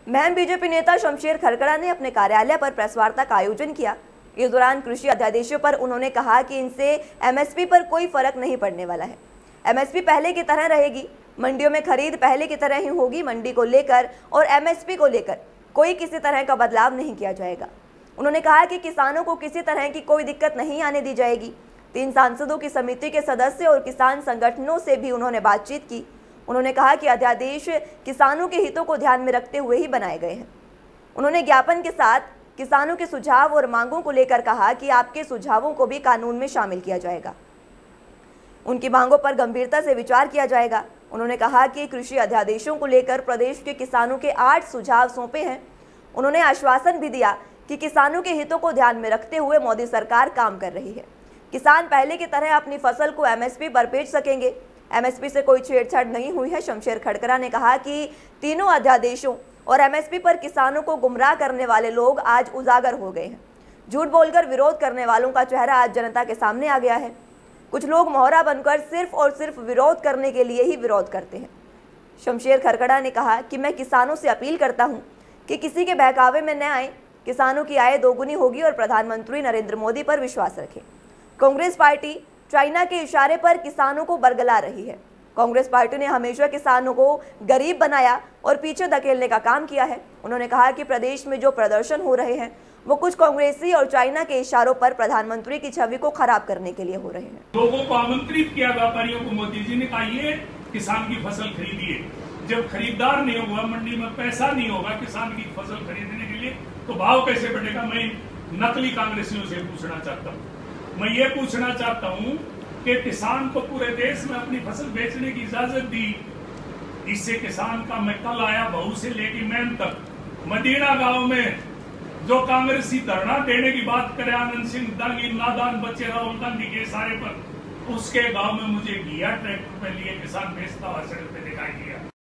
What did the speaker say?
Meham BJP नेता शमशेर खरकड़ा ने अपने कार्यालय पर प्रेस वार्ता का आयोजन किया। इस दौरान कृषि अध्यादेशों पर उन्होंने कहा कि इनसे एमएसपी पर कोई फर्क नहीं पड़ने वाला है। एमएसपी पहले की तरह रहेगी, मंडियों में खरीद पहले की तरह ही होगी। मंडी को लेकर और एमएसपी को लेकर कोई किसी तरह का बदलाव नहीं किया जाएगा। उन्होंने कहा कि किसानों को किसी तरह की कोई दिक्कत नहीं आने दी जाएगी। 3 सांसदों की समिति के सदस्य और किसान संगठनों से भी उन्होंने बातचीत की। उन्होंने कहा कि अध्यादेश किसानों के हितों को ध्यान में रखते हुए ही बनाए गए हैं। उन्होंने ज्ञापन के साथ किसानों के सुझाव और मांगों को लेकर कहा कि आपके सुझावों को भी कानून में शामिल किया जाएगा। उनकी मांगों पर गंभीरता से विचार किया जाएगा। उन्होंने कहा कि कृषि अध्यादेशों को लेकर प्रदेश के किसानों के 8 सुझाव सौंपे हैं। उन्होंने आश्वासन भी दिया कि किसानों के हितों को ध्यान में रखते हुए मोदी सरकार काम कर रही है। किसान पहले की तरह अपनी फसल को एमएसपी पर बेच सकेंगे। एमएसपी से कोई छेड़छाड़ नहीं हुई है। शमशेर खरकड़ा ने कहा कि तीनों अध्यादेशों और एमएसपी पर किसानों को गुमराह करने वाले लोग आज उजागर हो गए हैं। झूठ बोलकर विरोध करने वालों का चेहरा आज जनता के सामने आ गया है। कुछ लोग मोहरा बनकर सिर्फ और सिर्फ विरोध करने के लिए ही विरोध करते हैं। शमशेर खरकड़ा ने कहा कि मैं किसानों से अपील करता हूं कि किसी के बहकावे में न आए। किसानों की आय दोगुनी होगी और प्रधानमंत्री नरेंद्र मोदी पर विश्वास रखें। कांग्रेस पार्टी चाइना के इशारे पर किसानों को बरगला रही है। कांग्रेस पार्टी ने हमेशा किसानों को गरीब बनाया और पीछे धकेलने का काम किया है। उन्होंने कहा कि प्रदेश में जो प्रदर्शन हो रहे हैं वो कुछ कांग्रेसी और चाइना के इशारों पर प्रधानमंत्री की छवि को खराब करने के लिए हो रहे हैं। लोगों को आमंत्रित किया व्यापारियों को मोदी जी ने कहा ये किसान की फसल खरीदिए। जब खरीदार नहीं होगा, मंडी में पैसा नहीं होगा किसान की फसल खरीदने के लिए, तो भाव कैसे बढ़ेगा? मैं नकली कांग्रेसियों से पूछना चाहता हूँ। मैं ये पूछना चाहता हूँ कि किसान को पूरे देश में अपनी फसल बेचने की इजाजत दी। इससे किसान का, मैं कल आया बहू से लेकर मैन तक, मदीना गांव में जो कांग्रेसी धरना देने की बात करे, आनंद सिंह दांगी नादान बच्चे राहुल गांधी के सारे पर, उसके गांव में मुझे घिया ट्रैक्टर पे लिए किसान बेचता हुआ सड़क पे दिखाई दिया।